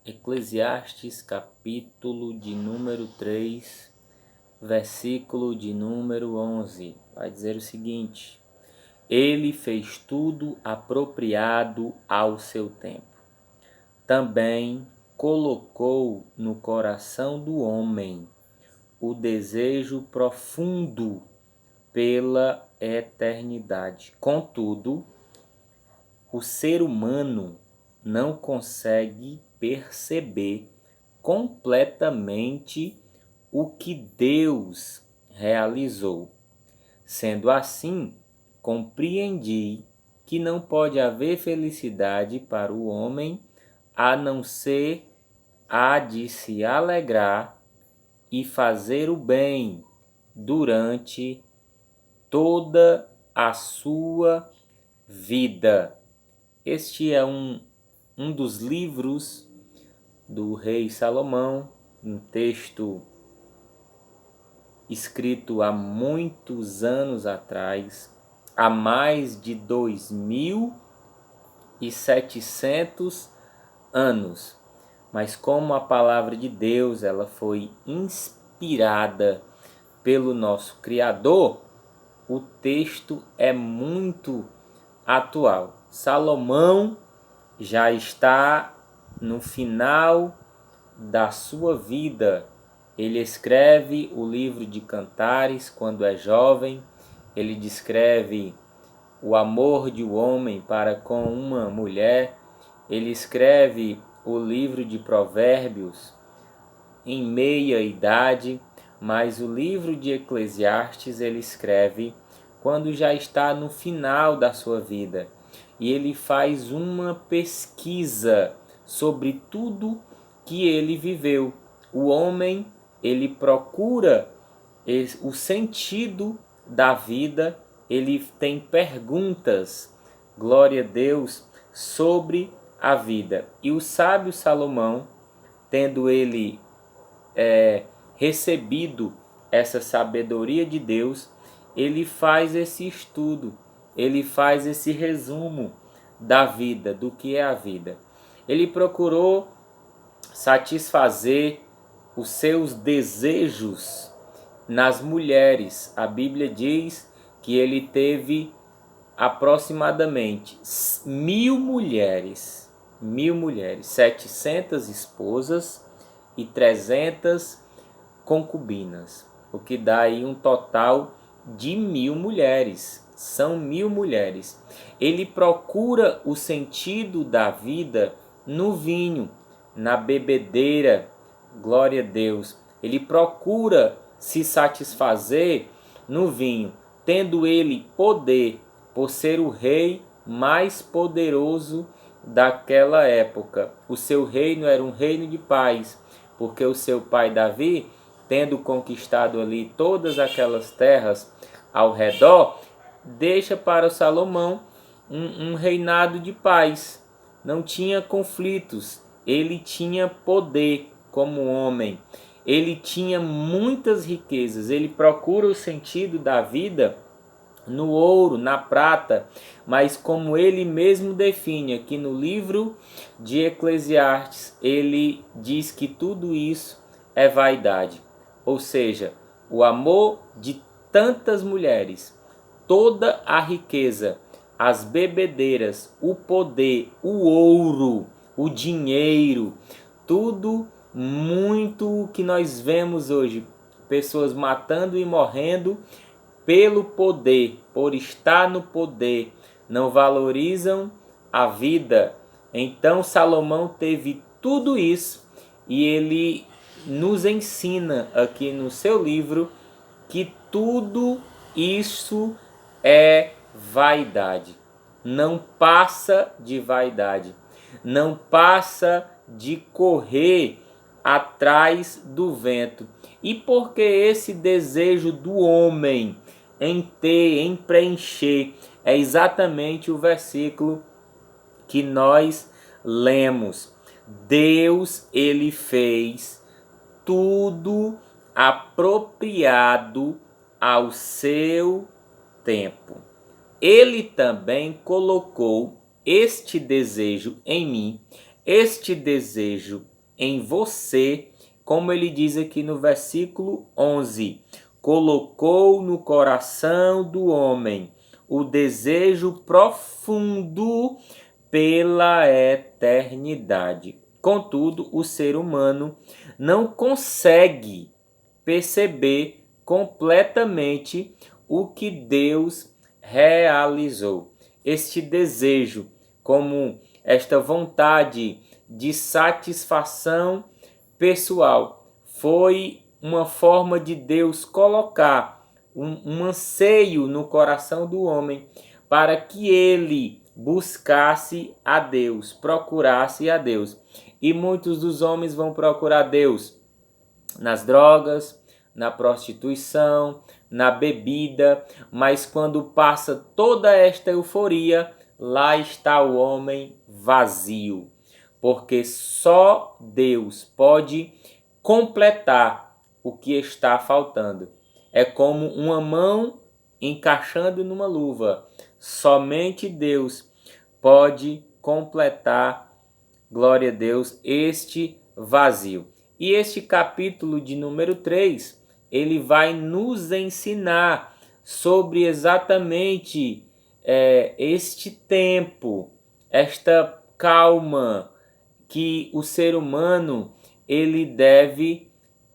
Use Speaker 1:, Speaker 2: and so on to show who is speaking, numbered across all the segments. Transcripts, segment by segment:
Speaker 1: Eclesiastes, capítulo de número 3, versículo de número 11. Vai dizer o seguinte: Ele fez tudo apropriado ao seu tempo. Também colocou no coração do homem o desejo profundo pela eternidade. Contudo, o ser humano não consegue perceber completamente o que Deus realizou. Sendo assim, compreendi que não pode haver felicidade para o homem a não ser a de se alegrar e fazer o bem durante toda a sua vida. Este é um dos livros do rei Salomão, um texto escrito há muitos anos atrás, há mais de 2.700 anos. Mas como a palavra de Deus ela foi inspirada pelo nosso Criador, o texto é muito atual. Salomão já está no final da sua vida. Ele escreve o livro de Cantares quando é jovem. Ele descreve o amor de um homem para com uma mulher. Ele escreve o livro de Provérbios em meia idade, mas o livro de Eclesiastes ele escreve quando já está no final da sua vida. E ele faz uma pesquisa sobre tudo que ele viveu. O homem, ele procura o sentido da vida, ele tem perguntas, glória a Deus, sobre a vida. E o sábio Salomão, tendo ele recebido essa sabedoria de Deus, ele faz esse estudo, ele faz esse resumo da vida, do que é a vida. Ele procurou satisfazer os seus desejos nas mulheres. A Bíblia diz que ele teve aproximadamente 1.000 mulheres, 700 esposas e 300 concubinas, o que dá aí um total de 1.000 mulheres. São 1.000 mulheres. Ele procura o sentido da vida no vinho, na bebedeira, glória a Deus. Ele procura se satisfazer no vinho, tendo ele poder, por ser o rei mais poderoso daquela época. O seu reino era um reino de paz, porque o seu pai Davi, tendo conquistado ali todas aquelas terras ao redor, deixa para o Salomão um reinado de paz. Não tinha conflitos, ele tinha poder como homem, ele tinha muitas riquezas, ele procura o sentido da vida no ouro, na prata, mas como ele mesmo define aqui no livro de Eclesiastes, ele diz que tudo isso é vaidade. Ou seja, o amor de tantas mulheres, toda a riqueza, as bebedeiras, o poder, o ouro, o dinheiro, tudo muito que nós vemos hoje, pessoas matando e morrendo pelo poder, por estar no poder, não valorizam a vida. Então Salomão teve tudo isso e ele nos ensina aqui no seu livro que tudo isso é vaidade. Não passa de vaidade. Não passa de correr atrás do vento. E por que esse desejo do homem em ter, em preencher? É exatamente o versículo que nós lemos. Deus, ele fez tudo apropriado ao seu tempo. Ele também colocou este desejo em mim, este desejo em você, como ele diz aqui no versículo 11, colocou no coração do homem o desejo profundo pela eternidade. Contudo, o ser humano não consegue perceber completamente o que Deus realizou. Este desejo, como esta vontade de satisfação pessoal, foi uma forma de Deus colocar um anseio no coração do homem para que ele buscasse a Deus, procurasse a Deus. E muitos dos homens vão procurar Deus nas drogas, na prostituição, na bebida, mas quando passa toda esta euforia, lá está o homem vazio, porque só Deus pode completar o que está faltando. É como uma mão encaixando numa luva. Somente Deus pode completar, glória a Deus, este vazio. E este capítulo de número 3, ele vai nos ensinar sobre exatamente este tempo, esta calma que o ser humano ele deve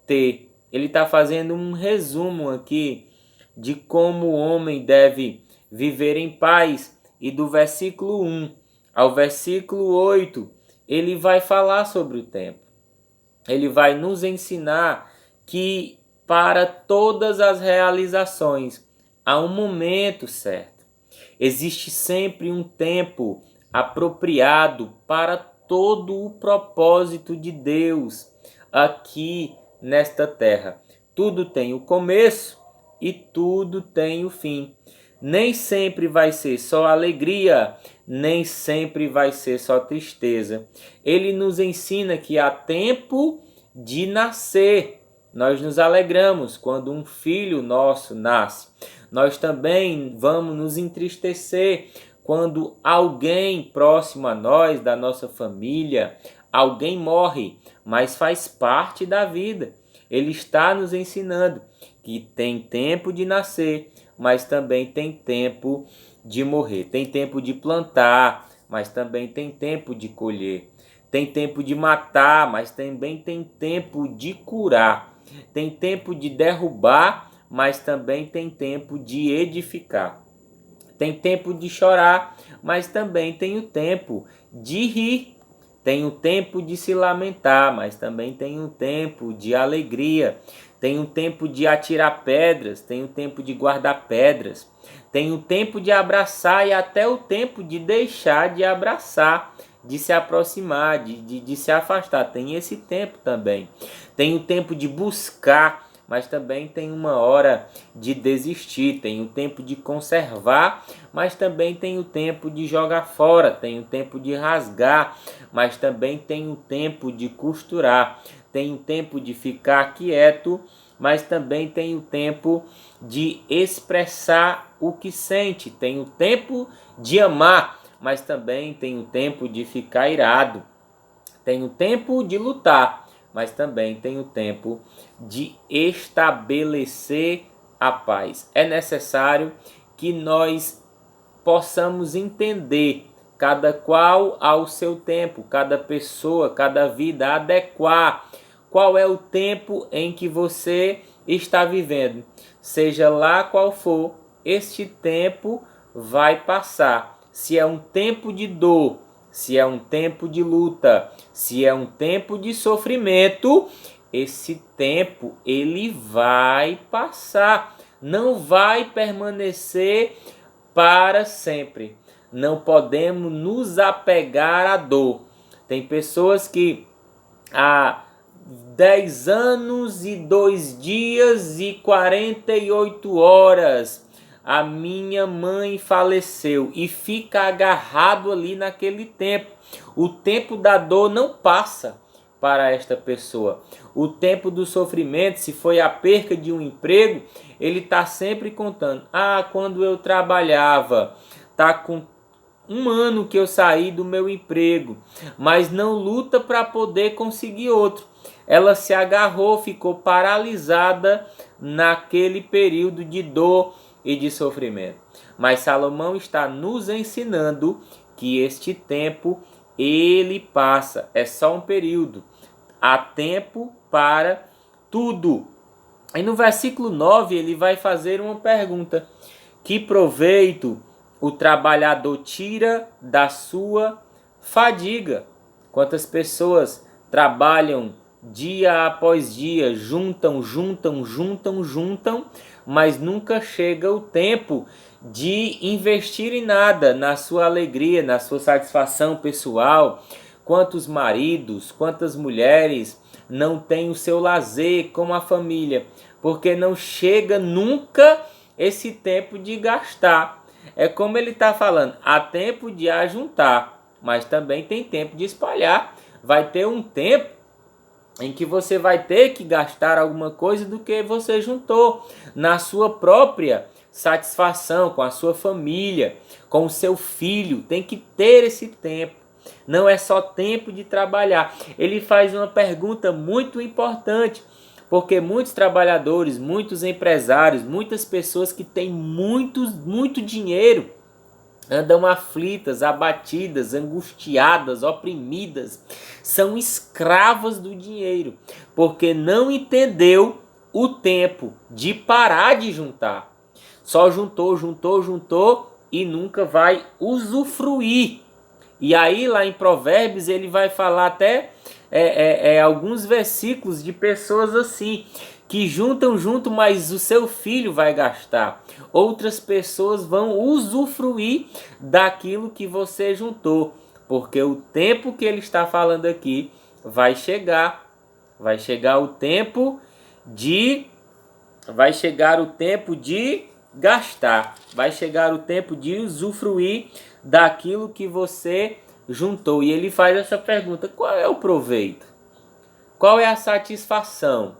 Speaker 1: ter. Ele está fazendo um resumo aqui de como o homem deve viver em paz. E do versículo 1 ao versículo 8, ele vai falar sobre o tempo. Ele vai nos ensinar que para todas as realizações há um momento certo. Existe sempre um tempo apropriado para todo o propósito de Deus aqui nesta terra. Tudo tem o começo e tudo tem o fim. Nem sempre vai ser só alegria, nem sempre vai ser só tristeza. Ele nos ensina que há tempo de nascer. Nós nos alegramos quando um filho nosso nasce. Nós também vamos nos entristecer quando alguém próximo a nós, da nossa família, alguém morre, mas faz parte da vida. Ele está nos ensinando que tem tempo de nascer, mas também tem tempo de morrer. Tem tempo de plantar, mas também tem tempo de colher. Tem tempo de matar, mas também tem tempo de curar. Tem tempo de derrubar, mas também tem tempo de edificar. Tem tempo de chorar, mas também tem o tempo de rir. Tem o tempo de se lamentar, mas também tem um tempo de alegria. Tem um tempo de atirar pedras, tem o tempo de guardar pedras. Tem o tempo de abraçar e até o tempo de deixar de abraçar, de se aproximar, de se afastar. Tem esse tempo também. Tem o tempo de buscar, mas também tem uma hora de desistir. Tem o tempo de conservar, mas também tem o tempo de jogar fora. Tem o tempo de rasgar, mas também tem o tempo de costurar. Tem o tempo de ficar quieto, mas também tem o tempo de expressar o que sente. Tem o tempo de amar, mas também tem o tempo de ficar irado. Tem o tempo de lutar, mas também tem o tempo de estabelecer a paz. É necessário que nós possamos entender, cada qual ao seu tempo, cada pessoa, cada vida, adequar qual é o tempo em que você está vivendo. Seja lá qual for, este tempo vai passar. Se é um tempo de dor, se é um tempo de luta, se é um tempo de sofrimento, esse tempo ele vai passar, não vai permanecer para sempre. Não podemos nos apegar à dor. Tem pessoas que há 10 anos e 2 dias e 48 horas a minha mãe faleceu e fica agarrado ali naquele tempo. O tempo da dor não passa para esta pessoa. O tempo do sofrimento, se foi a perca de um emprego, ele está sempre contando. Quando eu trabalhava, tá com um ano que eu saí do meu emprego, mas não luta para poder conseguir outro. Ela se agarrou, ficou paralisada naquele período de dor e de sofrimento. Mas Salomão está nos ensinando que este tempo ele passa, é só um período. Há tempo para tudo. E no versículo 9 ele vai fazer uma pergunta: que proveito o trabalhador tira da sua fadiga? Quantas pessoas trabalham dia após dia, juntam, mas nunca chega o tempo de investir em nada, na sua alegria, na sua satisfação pessoal. Quantos maridos, quantas mulheres não têm o seu lazer com a família, porque não chega nunca esse tempo de gastar. É como ele está falando, há tempo de ajuntar, mas também tem tempo de espalhar. Vai ter um tempo em que você vai ter que gastar alguma coisa do que você juntou na sua própria satisfação, com a sua família, com o seu filho. Tem que ter esse tempo. Não é só tempo de trabalhar. Ele faz uma pergunta muito importante, porque muitos trabalhadores, muitos empresários, muitas pessoas que têm muito dinheiro andam aflitas, abatidas, angustiadas, oprimidas, são escravas do dinheiro, porque não entendeu o tempo de parar de juntar. Só juntou e nunca vai usufruir. E aí lá em Provérbios ele vai falar até alguns versículos de pessoas assim, que juntam, mas o seu filho vai gastar. Outras pessoas vão usufruir daquilo que você juntou, porque o tempo que ele está falando aqui vai chegar o tempo de gastar, vai chegar o tempo de usufruir daquilo que você juntou. E ele faz essa pergunta: qual é o proveito? Qual é a satisfação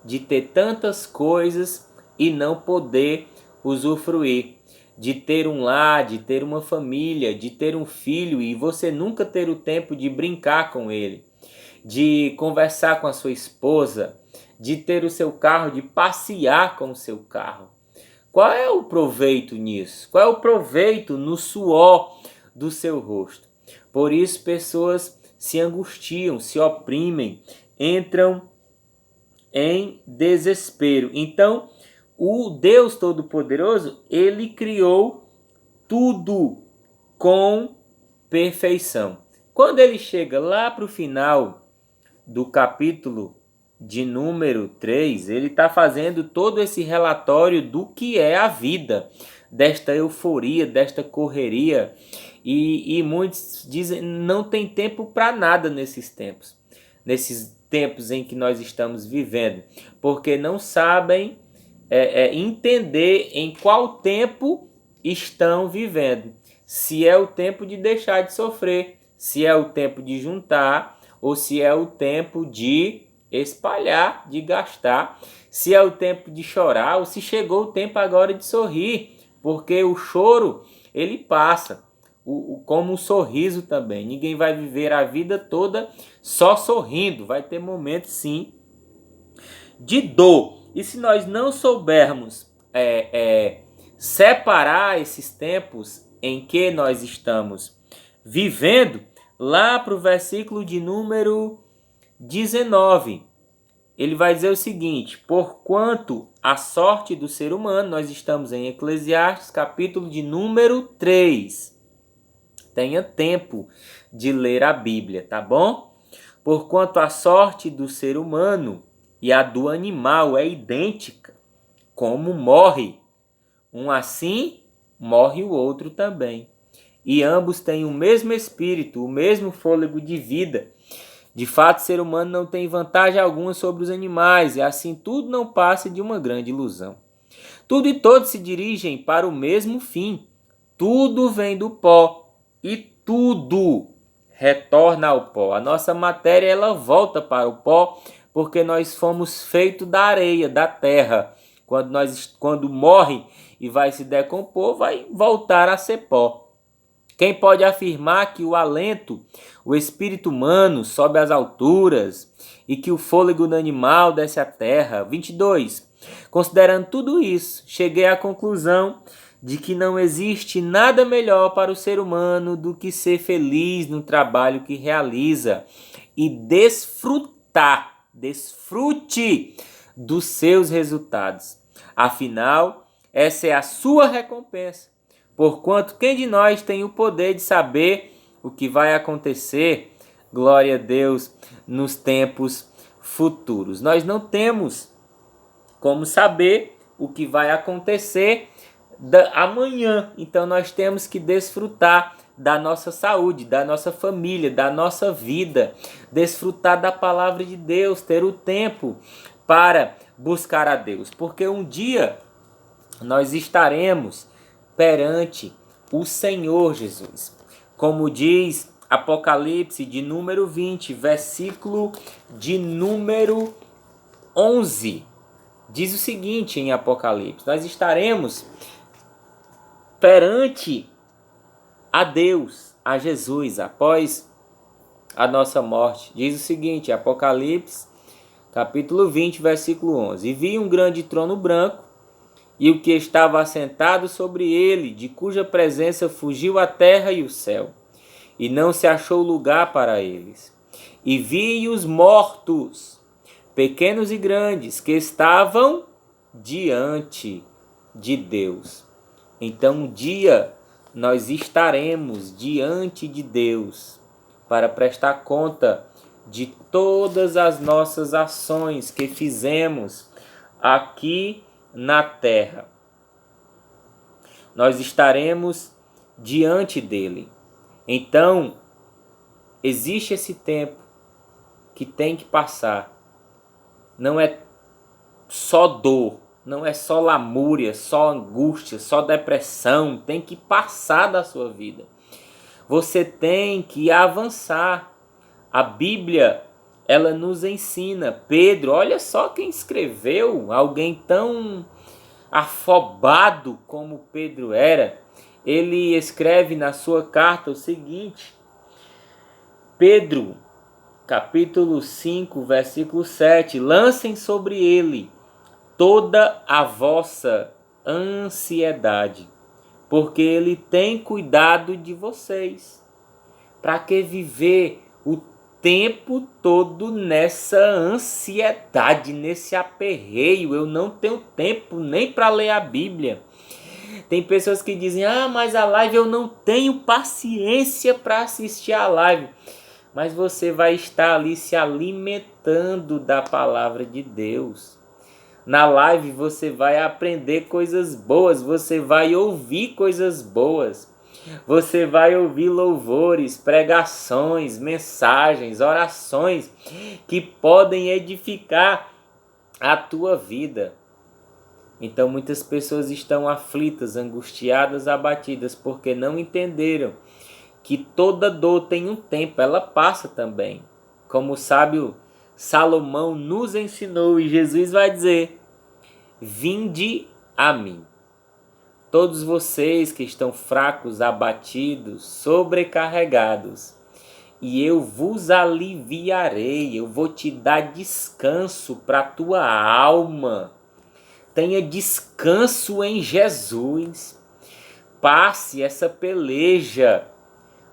Speaker 1: de ter tantas coisas e não poder usufruir? De ter um lar, de ter uma família, de ter um filho e você nunca ter o tempo de brincar com ele, de conversar com a sua esposa, de ter o seu carro, de passear com o seu carro. Qual é o proveito nisso? Qual é o proveito no suor do seu rosto? Por isso pessoas se angustiam, se oprimem, entram em desespero. Então, o Deus Todo-Poderoso, ele criou tudo com perfeição. Quando ele chega lá para o final do capítulo de número 3, ele está fazendo todo esse relatório do que é a vida, desta euforia, desta correria. E muitos dizem não tem tempo para nada nesses tempos em que nós estamos vivendo, porque não sabem entender em qual tempo estão vivendo. Se é o tempo de deixar de sofrer, se é o tempo de juntar, ou se é o tempo de espalhar, de gastar, se é o tempo de chorar, ou se chegou o tempo agora de sorrir, porque o choro, ele passa, como um sorriso também. Ninguém vai viver a vida toda só sorrindo, vai ter momentos sim de dor. E se nós não soubermos separar esses tempos em que nós estamos vivendo, lá para o versículo de número 19, ele vai dizer o seguinte: porquanto a sorte do ser humano, nós estamos em Eclesiastes, capítulo de número 3. Tenha tempo de ler a Bíblia, tá bom? Porquanto a sorte do ser humano e a do animal é idêntica, como morre um assim, morre o outro também. E ambos têm o mesmo espírito, o mesmo fôlego de vida. De fato, o ser humano não tem vantagem alguma sobre os animais, e assim tudo não passa de uma grande ilusão. Tudo e todos se dirigem para o mesmo fim. Tudo vem do pó e tudo retorna ao pó. A nossa matéria, ela volta para o pó, porque nós fomos feitos da areia, da terra. Quando morre e vai se decompor, vai voltar a ser pó. Quem pode afirmar que o espírito humano sobe às alturas e que o fôlego do animal desce à terra? 22. Considerando tudo isso, cheguei à conclusão de que não existe nada melhor para o ser humano do que ser feliz no trabalho que realiza e desfrute dos seus resultados. Afinal, essa é a sua recompensa. Porquanto quem de nós tem o poder de saber o que vai acontecer, glória a Deus, nos tempos futuros. Nós não temos como saber o que vai acontecer amanhã. Então nós temos que desfrutar da nossa saúde, da nossa família, da nossa vida, desfrutar da palavra de Deus, ter o tempo para buscar a Deus, porque um dia nós estaremos perante o Senhor Jesus. Como diz Apocalipse de número 20, versículo de número 11, diz o seguinte em Apocalipse: nós estaremos perante a Deus, a Jesus, após a nossa morte. Diz o seguinte, Apocalipse, capítulo 20, versículo 11. E vi um grande trono branco, e o que estava assentado sobre ele, de cuja presença fugiu a terra e o céu, e não se achou lugar para eles. E vi os mortos, pequenos e grandes, que estavam diante de Deus. Então um dia nós estaremos diante de Deus para prestar conta de todas as nossas ações que fizemos aqui na terra. Nós estaremos diante dele. Então, existe esse tempo que tem que passar. Não é só dor, não é só lamúria, só angústia, só depressão. Tem que passar da sua vida. Você tem que avançar. A Bíblia, ela nos ensina. Pedro, olha só quem escreveu, alguém tão afobado como Pedro era. Ele escreve na sua carta o seguinte: Pedro, capítulo 5, versículo 7. Lancem sobre ele toda a vossa ansiedade, porque ele tem cuidado de vocês. Para que viver o tempo todo nessa ansiedade, nesse aperreio? Eu não tenho tempo nem para ler a Bíblia. Tem pessoas que dizem, mas a live, eu não tenho paciência para assistir a live. Mas você vai estar ali se alimentando da palavra de Deus. Na live você vai aprender coisas boas, você vai ouvir coisas boas. Você vai ouvir louvores, pregações, mensagens, orações que podem edificar a tua vida. Então muitas pessoas estão aflitas, angustiadas, abatidas, porque não entenderam que toda dor tem um tempo, ela passa também. Como o sábio Salomão nos ensinou, e Jesus vai dizer: vinde a mim, todos vocês que estão fracos, abatidos, sobrecarregados, e eu vos aliviarei. Eu vou te dar descanso para a tua alma. Tenha descanso em Jesus. Passe essa peleja,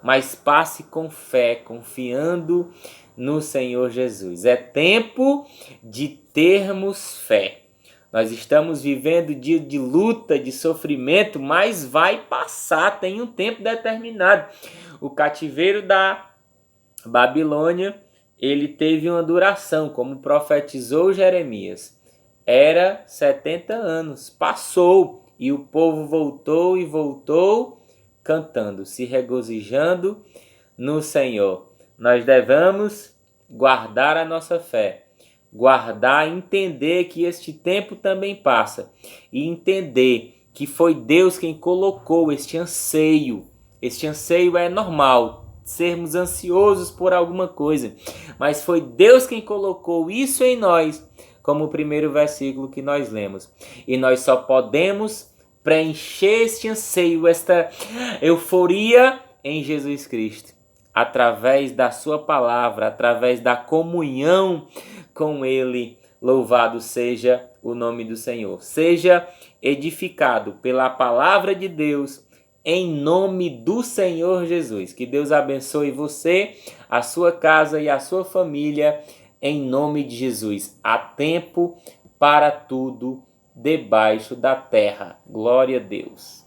Speaker 1: mas passe com fé, confiando no Senhor Jesus. É tempo de termos fé. Nós estamos vivendo dia de luta, de sofrimento, mas vai passar, tem um tempo determinado. O cativeiro da Babilônia, ele teve uma duração, como profetizou Jeremias. Era 70 anos, passou, e o povo voltou e voltou cantando, se regozijando no Senhor. Nós devemos guardar a nossa fé, guardar, entender que este tempo também passa, e entender que foi Deus quem colocou este anseio. Este anseio é normal, sermos ansiosos por alguma coisa, mas foi Deus quem colocou isso em nós, como o primeiro versículo que nós lemos. E nós só podemos preencher este anseio, esta euforia, em Jesus Cristo, através da sua palavra, através da comunhão com Ele. Louvado seja o nome do Senhor. Seja edificado pela palavra de Deus, em nome do Senhor Jesus. Que Deus abençoe você, a sua casa e a sua família, em nome de Jesus. Há tempo para tudo debaixo da terra. Glória a Deus.